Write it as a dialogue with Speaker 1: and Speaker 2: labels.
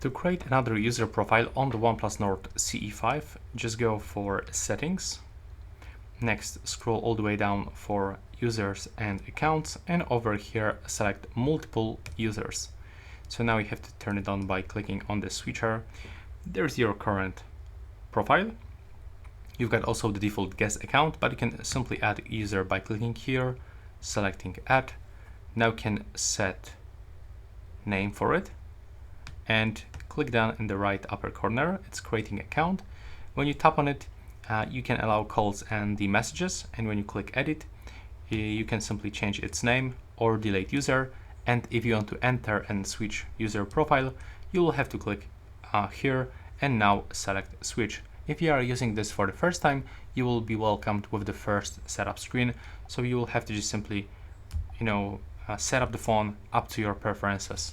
Speaker 1: To create another user profile on the OnePlus Nord CE5, just go for Settings. Next, scroll all the way down for Users and Accounts, and over here select Multiple Users. So now you have to turn it on by clicking on the switcher. There's your current profile. You've got also the default guest account, but you can simply add user by clicking here, selecting Add. Now you can set name for it, and click down in the right upper corner. It's creating account. When you tap on it, you can allow calls and the messages, and when you click edit, you can simply change its name or delete user. And if you want to enter and switch user profile, you will have to click here and now select switch. If you are using this for the first time, you will be welcomed with the first setup screen, so you will have to just simply set up the phone up to your preferences.